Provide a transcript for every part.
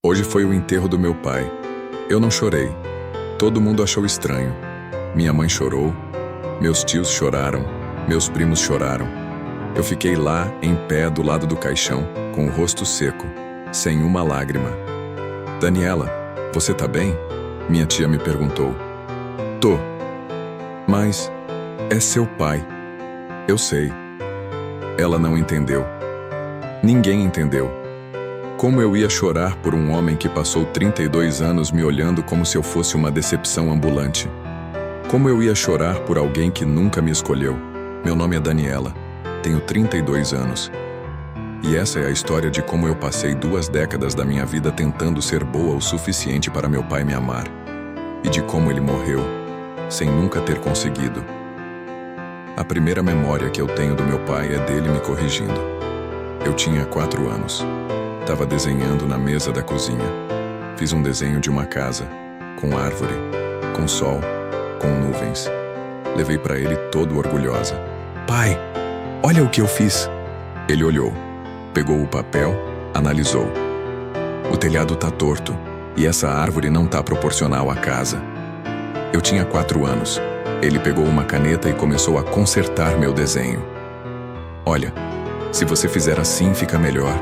Hoje foi o enterro do meu pai. Eu não chorei. Todo mundo achou estranho. Minha mãe chorou, meus tios choraram, meus primos choraram. Eu fiquei lá, em pé, do lado do caixão, com o rosto seco, sem uma lágrima. Daniela, você tá bem? Minha tia me perguntou. Tô. Mas é seu pai. Eu sei. Ela não entendeu. Ninguém entendeu. Como eu ia chorar por um homem que passou 32 anos me olhando como se eu fosse uma decepção ambulante? Como eu ia chorar por alguém que nunca me escolheu? Meu nome é Daniela. Tenho 32 anos. E essa é a história de como eu passei 2 décadas da minha vida tentando ser boa o suficiente para meu pai me amar. E de como ele morreu, sem nunca ter conseguido. A primeira memória que eu tenho do meu pai é dele me corrigindo. Eu tinha 4 anos. Estava desenhando na mesa da cozinha. Fiz um desenho de uma casa, com árvore, com sol, com nuvens. Levei para ele todo orgulhosa. Pai, olha o que eu fiz. Ele olhou, pegou o papel, analisou. O telhado tá torto e essa árvore não tá proporcional à casa. Eu tinha 4 anos. Ele pegou uma caneta e começou a consertar meu desenho. Olha, se você fizer assim fica melhor.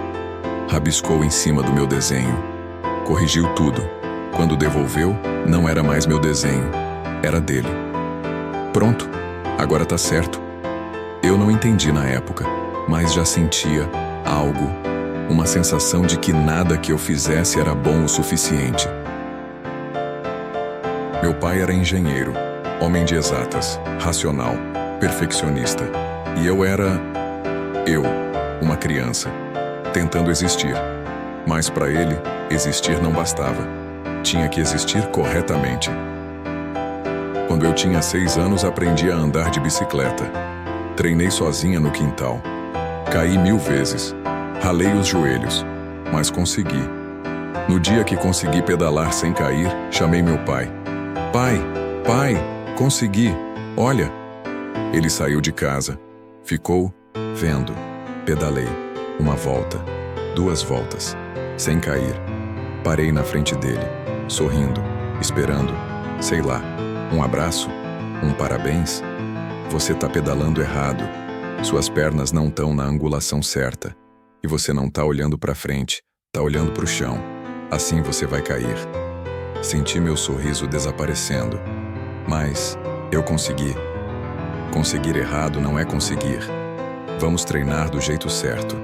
Rabiscou em cima do meu desenho. Corrigiu tudo. Quando devolveu, não era mais meu desenho. Era dele. Pronto, agora tá certo. Eu não entendi na época, mas já sentia algo. Uma sensação de que nada que eu fizesse era bom o suficiente. Meu pai era engenheiro, homem de exatas, racional, perfeccionista. E eu era... uma criança. Tentando existir. Mas para ele, existir não bastava. Tinha que existir corretamente. Quando eu tinha 6 anos, aprendi a andar de bicicleta. Treinei sozinha no quintal. Caí 1000 vezes. Ralei os joelhos. Mas consegui. No dia que consegui pedalar sem cair, chamei meu pai. Pai, consegui. Olha. Ele saiu de casa. Ficou vendo. Pedalei. 1 volta, 2 voltas, sem cair. Parei na frente dele, sorrindo, esperando, sei lá, um abraço, um parabéns. Você tá pedalando errado. Suas pernas não estão na angulação certa. E você não tá olhando pra frente, tá olhando pro chão. Assim você vai cair. Senti meu sorriso desaparecendo. Mas eu consegui. Conseguir errado não é conseguir. Vamos treinar do jeito certo.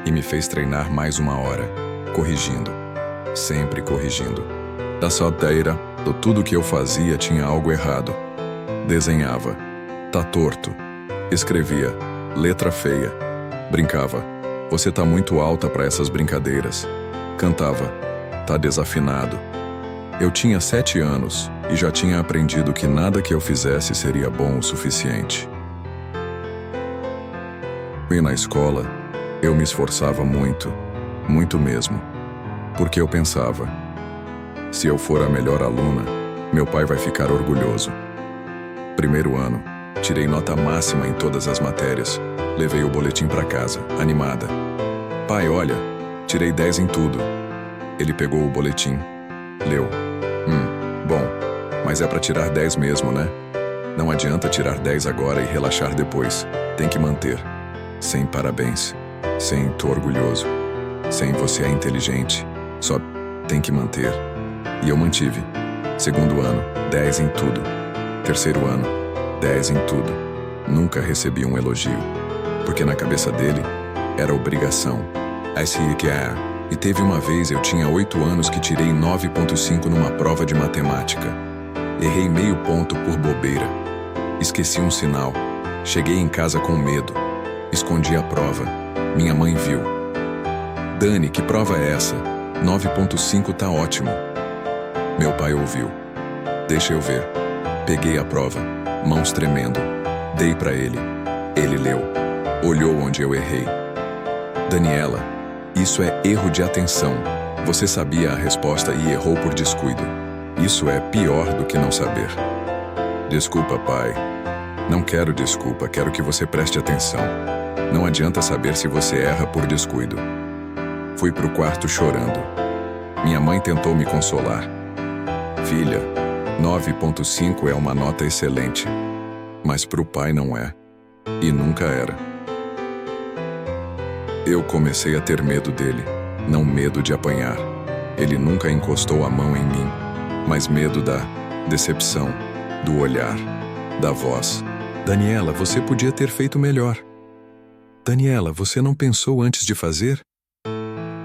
E me fez treinar mais 1 hora, corrigindo, sempre corrigindo. Da solteira, de tudo que eu fazia tinha algo errado. Desenhava, tá torto. Escrevia, letra feia. Brincava, você tá muito alta para essas brincadeiras. Cantava, tá desafinado. Eu tinha 7 anos e já tinha aprendido que nada que eu fizesse seria bom o suficiente. E na escola, eu me esforçava muito, muito mesmo, porque eu pensava, se eu for a melhor aluna, meu pai vai ficar orgulhoso. Primeiro ano, tirei nota máxima em todas as matérias, levei o boletim para casa, animada. Pai, olha, tirei 10 em tudo. Ele pegou o boletim, leu. Bom, mas é para tirar 10 mesmo, né? Não adianta tirar 10 agora e relaxar depois, tem que manter. Sem parabéns. Sem tô orgulhoso. Sem você é inteligente. Só tem que manter. E eu mantive. Segundo ano, 10 em tudo. Terceiro ano, 10 em tudo. Nunca recebi um elogio. Porque na cabeça dele, era obrigação. E teve uma vez, eu tinha 8 anos que tirei 9,5 numa prova de matemática. Errei meio ponto por bobeira. Esqueci um sinal. Cheguei em casa com medo. Escondi a prova. Minha mãe viu. Dani, que prova é essa? 9,5 tá ótimo. Meu pai ouviu. Deixa eu ver. Peguei a prova, mãos tremendo. Dei pra ele. Ele leu. Olhou onde eu errei. Daniela, isso é erro de atenção. Você sabia a resposta e errou por descuido. Isso é pior do que não saber. Desculpa, pai. Não quero desculpa, quero que você preste atenção. Não adianta saber se você erra por descuido. Fui pro quarto chorando. Minha mãe tentou me consolar. Filha, 9,5 é uma nota excelente, mas para o pai não é, e nunca era. Eu comecei a ter medo dele, não medo de apanhar. Ele nunca encostou a mão em mim, mas medo da decepção, do olhar, da voz. Daniela, você podia ter feito melhor. Daniela, você não pensou antes de fazer?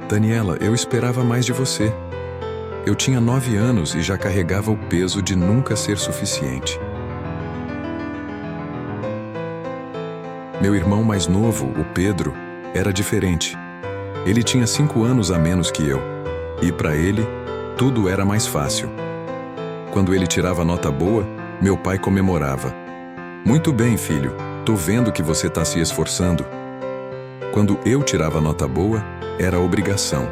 Daniela, eu esperava mais de você. Eu tinha 9 anos e já carregava o peso de nunca ser suficiente. Meu irmão mais novo, o Pedro, era diferente. Ele tinha 5 anos a menos que eu, e para ele, tudo era mais fácil. Quando ele tirava nota boa, meu pai comemorava. Muito bem, filho, tô vendo que você tá se esforçando. Quando eu tirava nota boa, era obrigação.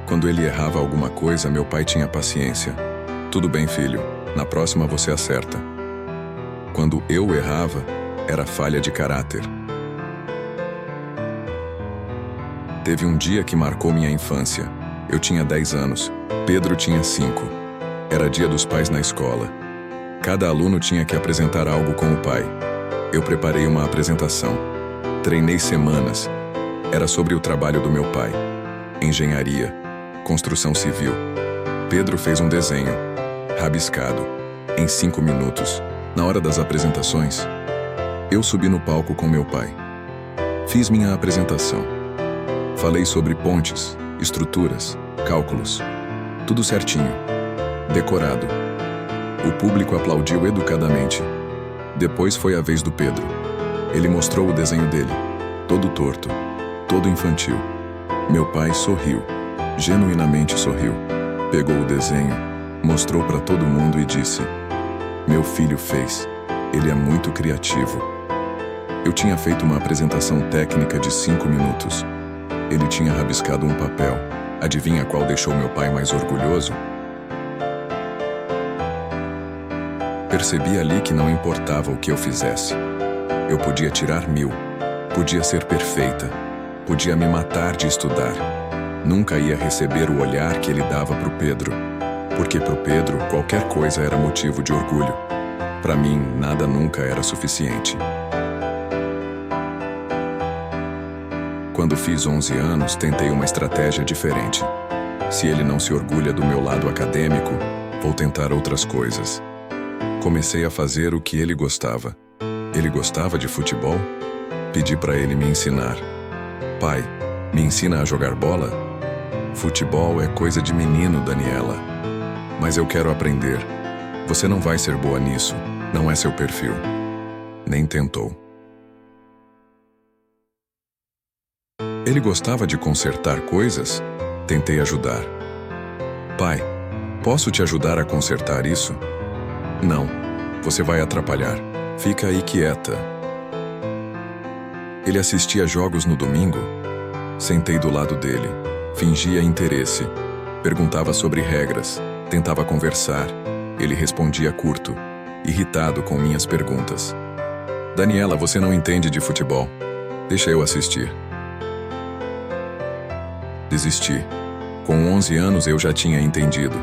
Quando ele errava alguma coisa, meu pai tinha paciência. Tudo bem, filho, na próxima você acerta. Quando eu errava, era falha de caráter. Teve um dia que marcou minha infância. Eu tinha 10 anos, Pedro tinha 5. Era dia dos pais na escola. Cada aluno tinha que apresentar algo com o pai. Eu preparei uma apresentação. Treinei semanas. Era sobre o trabalho do meu pai. Engenharia, construção civil. Pedro fez um desenho, rabiscado, em 5 minutos. Na hora das apresentações, eu subi no palco com meu pai. Fiz minha apresentação. Falei sobre pontes, estruturas, cálculos. Tudo certinho. Decorado. O público aplaudiu educadamente. Depois foi a vez do Pedro. Ele mostrou o desenho dele, todo torto, todo infantil. Meu pai sorriu, genuinamente sorriu. Pegou o desenho, mostrou para todo mundo e disse: "Meu filho fez. Ele é muito criativo." Eu tinha feito uma apresentação técnica de 5 minutos. Ele tinha rabiscado um papel. Adivinha qual deixou meu pai mais orgulhoso? Percebi ali que não importava o que eu fizesse. Eu podia tirar 1000, podia ser perfeita, podia me matar de estudar. Nunca ia receber o olhar que ele dava pro Pedro, porque pro Pedro qualquer coisa era motivo de orgulho. Para mim, nada nunca era suficiente. Quando fiz 11 anos, tentei uma estratégia diferente. Se ele não se orgulha do meu lado acadêmico, vou tentar outras coisas. Comecei a fazer o que ele gostava. Ele gostava de futebol? Pedi para ele me ensinar. Pai, me ensina a jogar bola? Futebol é coisa de menino, Daniela. Mas eu quero aprender. Você não vai ser boa nisso. Não é seu perfil. Nem tentou. Ele gostava de consertar coisas? Tentei ajudar. Pai, posso te ajudar a consertar isso? Não, você vai atrapalhar. Fica aí quieta. Ele assistia jogos no domingo? Sentei do lado dele, fingia interesse, perguntava sobre regras, tentava conversar. Ele respondia curto, irritado com minhas perguntas. Daniela, você não entende de futebol. Deixa eu assistir. Desisti. Com 11 anos eu já tinha entendido.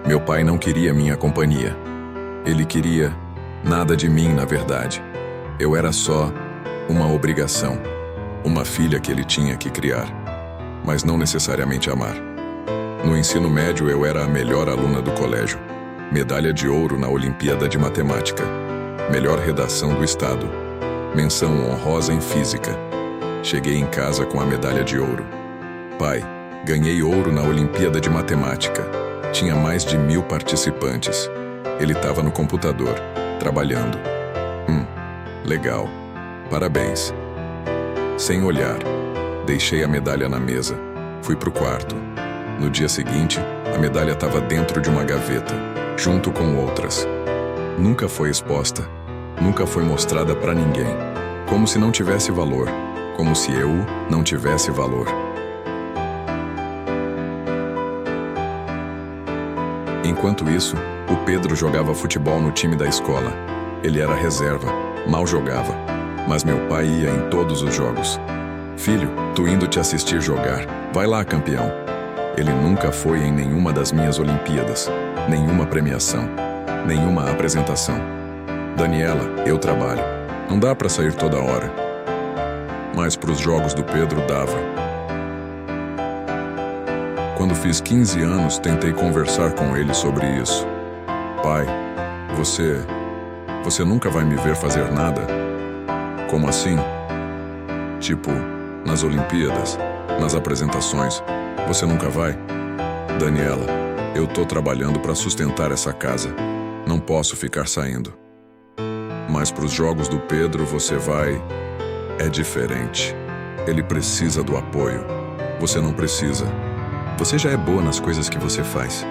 Meu pai não queria minha companhia. Ele queria nada de mim, na verdade. Eu era só uma obrigação. Uma filha que ele tinha que criar, mas não necessariamente amar. No ensino médio eu era a melhor aluna do colégio. Medalha de ouro na Olimpíada de Matemática. Melhor redação do estado. Menção honrosa em física. Cheguei em casa com a medalha de ouro. Pai, ganhei ouro na Olimpíada de Matemática. Tinha mais de 1000 participantes. Ele estava no computador, trabalhando. Legal. Parabéns. Sem olhar, deixei a medalha na mesa. Fui pro quarto. No dia seguinte, a medalha estava dentro de uma gaveta, junto com outras. Nunca foi exposta, nunca foi mostrada para ninguém. Como se não tivesse valor, como se eu não tivesse valor. Enquanto isso, o Pedro jogava futebol no time da escola. Ele era reserva, mal jogava, mas meu pai ia em todos os jogos. Filho, tô indo te assistir jogar. Vai lá, campeão. Ele nunca foi em nenhuma das minhas Olimpíadas, nenhuma premiação, nenhuma apresentação. Daniela, eu trabalho. Não dá para sair toda hora. Mas para os jogos do Pedro dava. Quando fiz 15 anos, tentei conversar com ele sobre isso. Pai, você nunca vai me ver fazer nada? Como assim? Tipo, nas Olimpíadas, nas apresentações, você nunca vai? Daniela, eu tô trabalhando para sustentar essa casa. Não posso ficar saindo. Mas pros jogos do Pedro você vai... É diferente. Ele precisa do apoio. Você não precisa. Você já é boa nas coisas que você faz.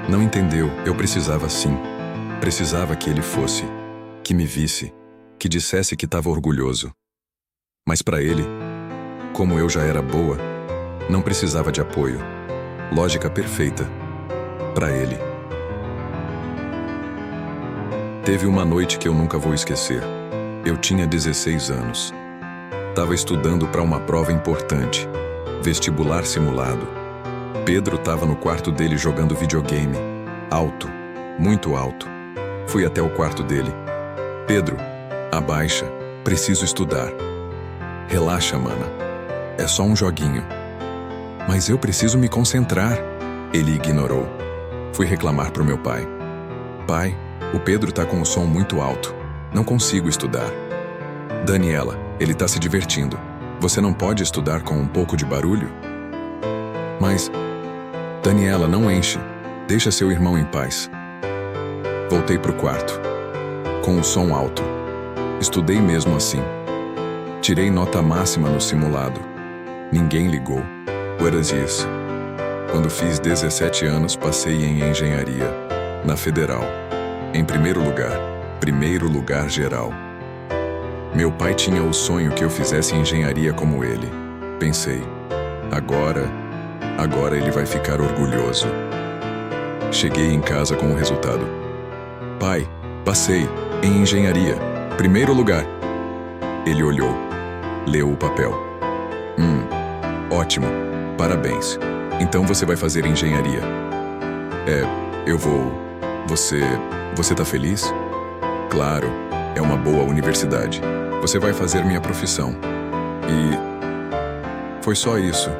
Não entendeu, eu precisava sim. Precisava que ele fosse, que me visse, que dissesse que estava orgulhoso. Mas para ele, como eu já era boa, não precisava de apoio. Lógica perfeita. Para ele. Teve uma noite que eu nunca vou esquecer. Eu tinha 16 anos. Tava estudando para uma prova importante. Vestibular simulado. Pedro tava no quarto dele jogando videogame. Alto. Muito alto. Fui até o quarto dele. Pedro, abaixa. Preciso estudar. Relaxa, mana. É só um joguinho. Mas eu preciso me concentrar. Ele ignorou. Fui reclamar pro meu pai. Pai, o Pedro tá com o som muito alto. Não consigo estudar. Daniela, ele tá se divertindo. Você não pode estudar com um pouco de barulho? Mas... Daniela, não enche. Deixa seu irmão em paz. Voltei pro quarto. Com o som alto. Estudei mesmo assim. Tirei nota máxima no simulado. Ninguém ligou. What is isso? Quando fiz 17 anos, passei em engenharia. Na Federal. Em primeiro lugar geral. Meu pai tinha o sonho que eu fizesse engenharia como ele. Pensei, agora ele vai ficar orgulhoso. Cheguei em casa com o resultado. Pai, passei em engenharia, primeiro lugar. Ele olhou, leu o papel. Ótimo, parabéns. Então você vai fazer engenharia. Eu vou... Você tá feliz? Claro, é uma boa universidade. Você vai fazer minha profissão. E... foi só isso.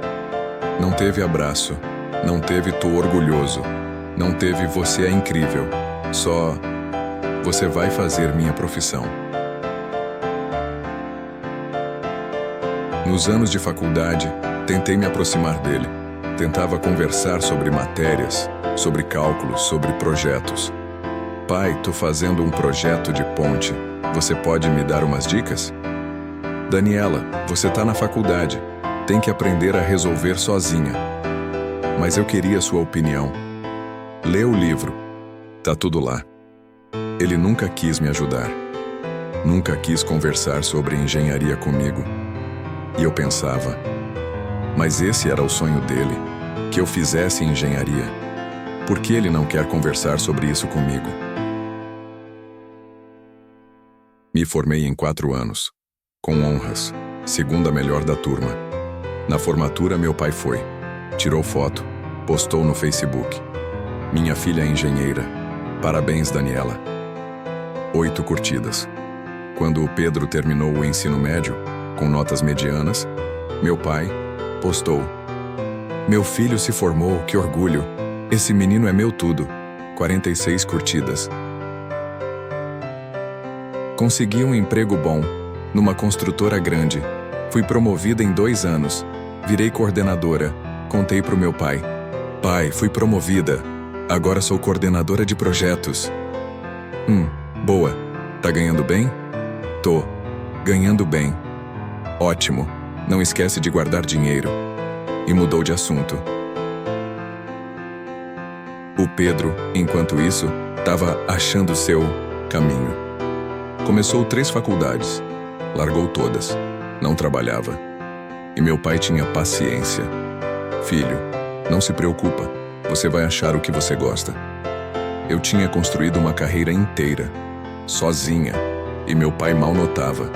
Não teve abraço. Não teve tô orgulhoso. Não teve você é incrível. Só... você vai fazer minha profissão. Nos anos de faculdade, tentei me aproximar dele. Tentava conversar sobre matérias, sobre cálculos, sobre projetos. Pai, tô fazendo um projeto de ponte. Você pode me dar umas dicas? Daniela, você tá na faculdade. Tem que aprender a resolver sozinha. Mas eu queria sua opinião. Lê o livro. Tá tudo lá. Ele nunca quis me ajudar. Nunca quis conversar sobre engenharia comigo. E eu pensava, mas esse era o sonho dele, que eu fizesse engenharia. Por que ele não quer conversar sobre isso comigo? Me formei em 4 anos, com honras, segunda melhor da turma. Na formatura meu pai foi, tirou foto, postou no Facebook. Minha filha é engenheira. Parabéns, Daniela. 8 curtidas. Quando o Pedro terminou o ensino médio, com notas medianas, meu pai postou: meu filho se formou, que orgulho. Esse menino é meu tudo. 46 curtidas. Consegui um emprego bom, numa construtora grande. Fui promovida em 2 anos. Virei coordenadora. Contei pro meu pai. Pai, fui promovida. Agora sou coordenadora de projetos. Boa. Tá ganhando bem? Tô. Ganhando bem. Ótimo. Não esquece de guardar dinheiro. E mudou de assunto. O Pedro, enquanto isso, estava achando seu caminho. Começou 3 faculdades. Largou todas. Não trabalhava. E meu pai tinha paciência. Filho, não se preocupa. Você vai achar o que você gosta. Eu tinha construído uma carreira inteira, sozinha, e meu pai mal notava.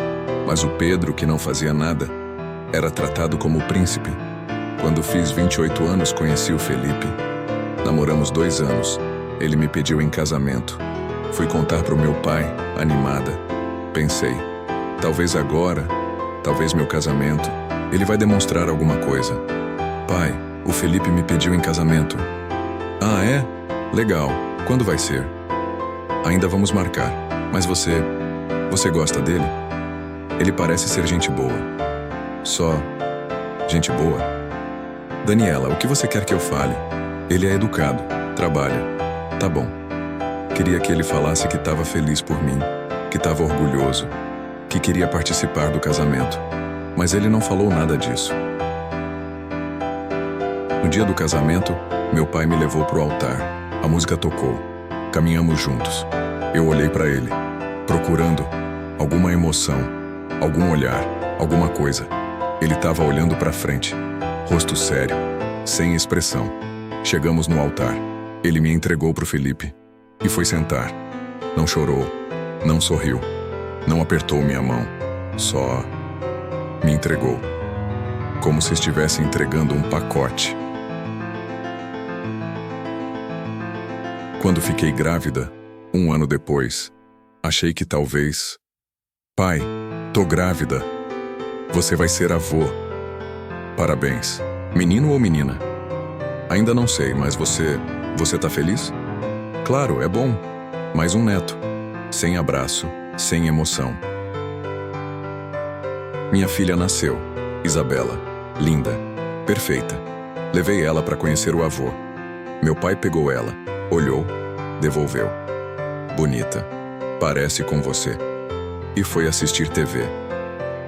Mas o Pedro, que não fazia nada, era tratado como príncipe. Quando fiz 28 anos, conheci o Felipe. Namoramos 2 anos. Ele me pediu em casamento. Fui contar pro meu pai, animada. Pensei, talvez agora, talvez meu casamento, ele vai demonstrar alguma coisa. Pai, o Felipe me pediu em casamento. Ah, é? Legal. Quando vai ser? Ainda vamos marcar. Mas você gosta dele? Ele parece ser gente boa. Só gente boa? Daniela, o que você quer que eu fale? Ele é educado, trabalha. Tá bom. Queria que ele falasse que estava feliz por mim, que estava orgulhoso, que queria participar do casamento. Mas ele não falou nada disso. No dia do casamento, meu pai me levou pro altar. A música tocou. Caminhamos juntos. Eu olhei para ele, procurando alguma emoção, algum olhar, alguma coisa. Ele estava olhando para frente, rosto sério, sem expressão. Chegamos no altar. Ele me entregou pro Felipe e foi sentar. Não chorou, não sorriu, não apertou minha mão, só me entregou, como se estivesse entregando um pacote. Quando fiquei grávida, 1 ano depois, achei que talvez... Pai, tô grávida. Você vai ser avô. Parabéns. Menino ou menina? Ainda não sei, mas você tá feliz? Claro, é bom. Mais um neto. Sem abraço, sem emoção. Minha filha nasceu. Isabela. Linda. Perfeita. Levei ela para conhecer o avô. Meu pai pegou ela, olhou, devolveu. Bonita. Parece com você. E foi assistir TV.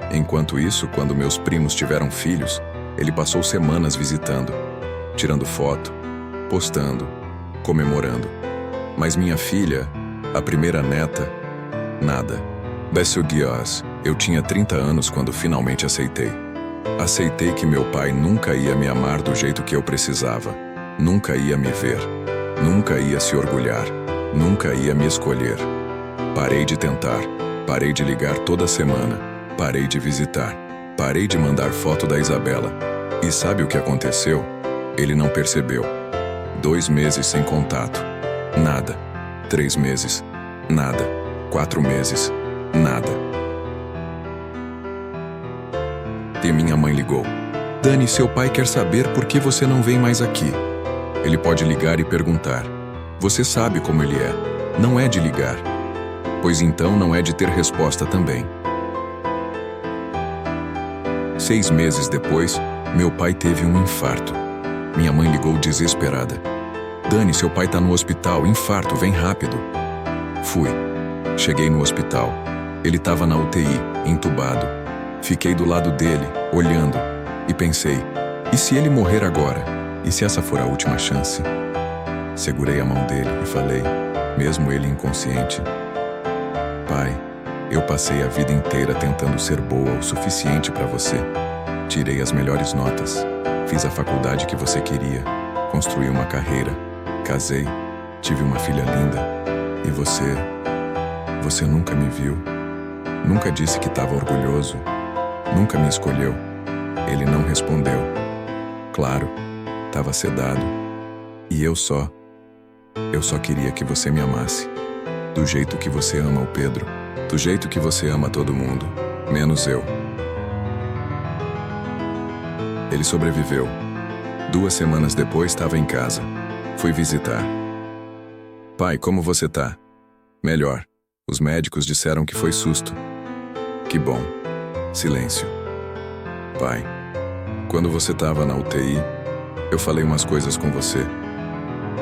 Enquanto isso, quando meus primos tiveram filhos, ele passou semanas visitando, tirando foto, postando, comemorando. Mas minha filha, a primeira neta, nada. Bessel Dias, eu tinha 30 anos quando finalmente aceitei. Aceitei que meu pai nunca ia me amar do jeito que eu precisava, nunca ia me ver, nunca ia se orgulhar, nunca ia me escolher. Parei de tentar, parei de ligar toda semana, parei de visitar, parei de mandar foto da Isabela. E sabe o que aconteceu? Ele não percebeu. 2 meses sem contato. Nada. 3 meses. Nada. 4 meses. Nada. E minha mãe ligou. Dani, seu pai quer saber por que você não vem mais aqui. Ele pode ligar e perguntar. Você sabe como ele é. Não é de ligar. Pois então não é de ter resposta também. 6 meses depois, meu pai teve um infarto. Minha mãe ligou desesperada. Dani, seu pai tá no hospital, infarto, vem rápido. Fui. Cheguei no hospital. Ele tava na UTI, entubado. Fiquei do lado dele, olhando, e pensei, e se ele morrer agora? E se essa for a última chance? Segurei a mão dele e falei, mesmo ele inconsciente, pai, eu passei a vida inteira tentando ser boa o suficiente para você. Tirei as melhores notas, fiz a faculdade que você queria, construí uma carreira, casei, tive uma filha linda. E você nunca me viu, nunca disse que estava orgulhoso, nunca me escolheu. Ele não respondeu. Claro, estava sedado. E eu só queria que você me amasse. Do jeito que você ama o Pedro, do jeito que você ama todo mundo, menos eu. Ele sobreviveu. 2 semanas depois estava em casa. Fui visitar. Pai, como você tá? Melhor. Os médicos disseram que foi susto. Que bom. Silêncio. Pai, quando você estava na UTI, eu falei umas coisas com você.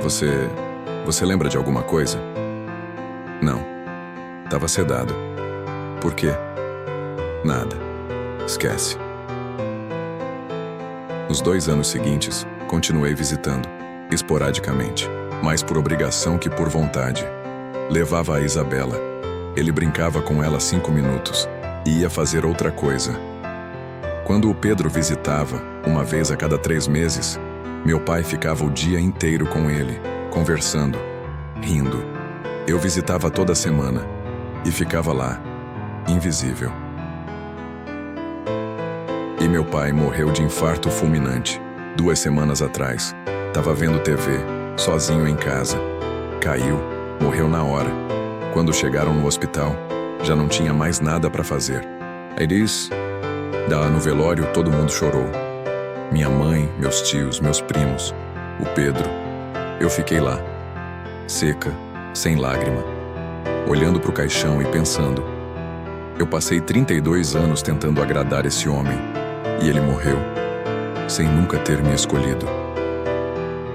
Você lembra de alguma coisa? Não. Tava sedado. Por quê? Nada. Esquece. Nos 2 anos seguintes, continuei visitando, esporadicamente, mais por obrigação que por vontade. Levava a Isabela. Ele brincava com ela 5 minutos e ia fazer outra coisa. Quando o Pedro visitava, uma vez a cada 3 meses, meu pai ficava o dia inteiro com ele, conversando, rindo. Eu visitava toda semana e ficava lá, invisível. E meu pai morreu de infarto fulminante. 2 semanas atrás, tava vendo TV, sozinho em casa. Caiu, morreu na hora. Quando chegaram no hospital, já não tinha mais nada para fazer. Aí diz, no velório todo mundo chorou. Minha mãe, meus tios, meus primos, o Pedro. Eu fiquei lá, seca, sem lágrima, olhando pro caixão e pensando. Eu passei 32 anos tentando agradar esse homem, e ele morreu, sem nunca ter me escolhido.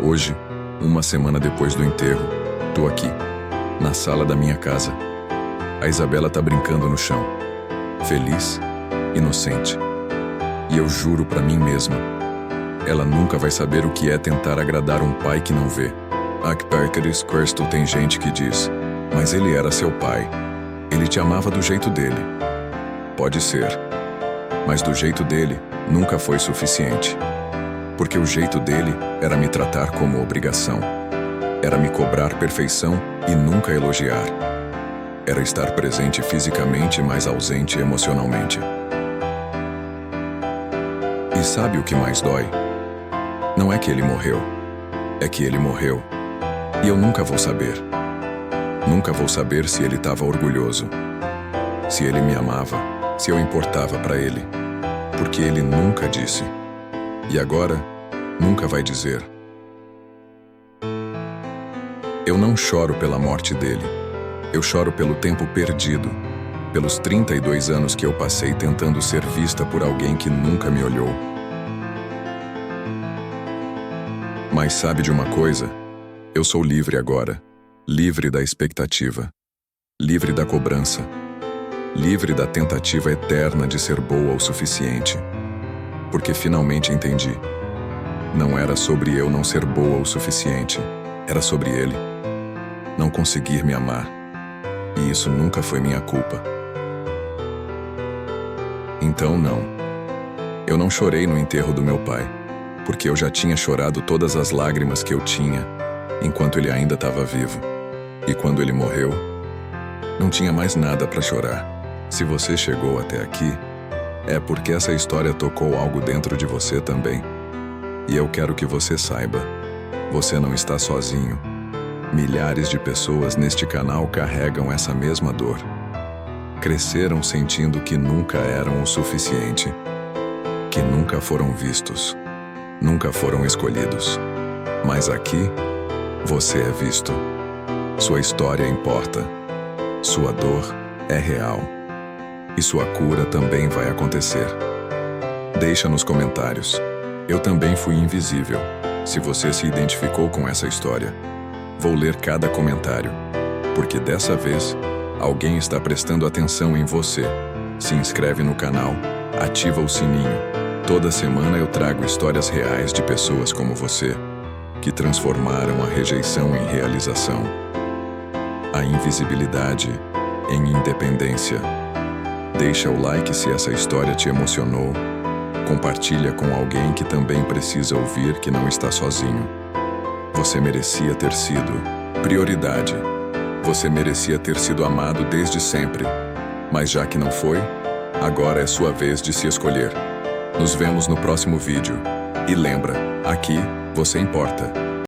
Hoje, 1 semana depois do enterro, tô aqui, na sala da minha casa. A Isabela tá brincando no chão, feliz, inocente. E eu juro pra mim mesma, ela nunca vai saber o que é tentar agradar um pai que não vê. Tem gente que diz, mas ele era seu pai. Ele te amava do jeito dele. Pode ser, mas do jeito dele nunca foi suficiente. Porque o jeito dele era me tratar como obrigação. Era me cobrar perfeição e nunca elogiar. Era estar presente fisicamente, mas ausente emocionalmente. E sabe o que mais dói? Não é que ele morreu, é que ele morreu. E eu nunca vou saber. Nunca vou saber se ele estava orgulhoso, se ele me amava, se eu importava para ele. Porque ele nunca disse. E agora, nunca vai dizer. Eu não choro pela morte dele. Eu choro pelo tempo perdido, pelos 32 anos que eu passei tentando ser vista por alguém que nunca me olhou. Mas sabe de uma coisa? Eu sou livre agora, livre da expectativa, livre da cobrança, livre da tentativa eterna de ser boa o suficiente. Porque finalmente entendi. Não era sobre eu não ser boa o suficiente, era sobre ele. Não conseguir me amar. E isso nunca foi minha culpa. Então não. Eu não chorei no enterro do meu pai, porque eu já tinha chorado todas as lágrimas que eu tinha enquanto ele ainda estava vivo. E quando ele morreu, não tinha mais nada para chorar. Se você chegou até aqui, é porque essa história tocou algo dentro de você também. E eu quero que você saiba, você não está sozinho. Milhares de pessoas neste canal carregam essa mesma dor. Cresceram sentindo que nunca eram o suficiente, que nunca foram vistos, nunca foram escolhidos. Mas aqui, você é visto. Sua história importa. Sua dor é real. E sua cura também vai acontecer. Deixa nos comentários. Eu também fui invisível. Se você se identificou com essa história, vou ler cada comentário. Porque dessa vez, alguém está prestando atenção em você. Se inscreve no canal, ativa o sininho. Toda semana eu trago histórias reais de pessoas como você, que transformaram a rejeição em realização, a invisibilidade em independência. Deixa o like se essa história te emocionou. Compartilha com alguém que também precisa ouvir que não está sozinho. Você merecia ter sido prioridade. Você merecia ter sido amado desde sempre. Mas já que não foi, agora é sua vez de se escolher. Nos vemos no próximo vídeo. E lembra, aqui, você importa.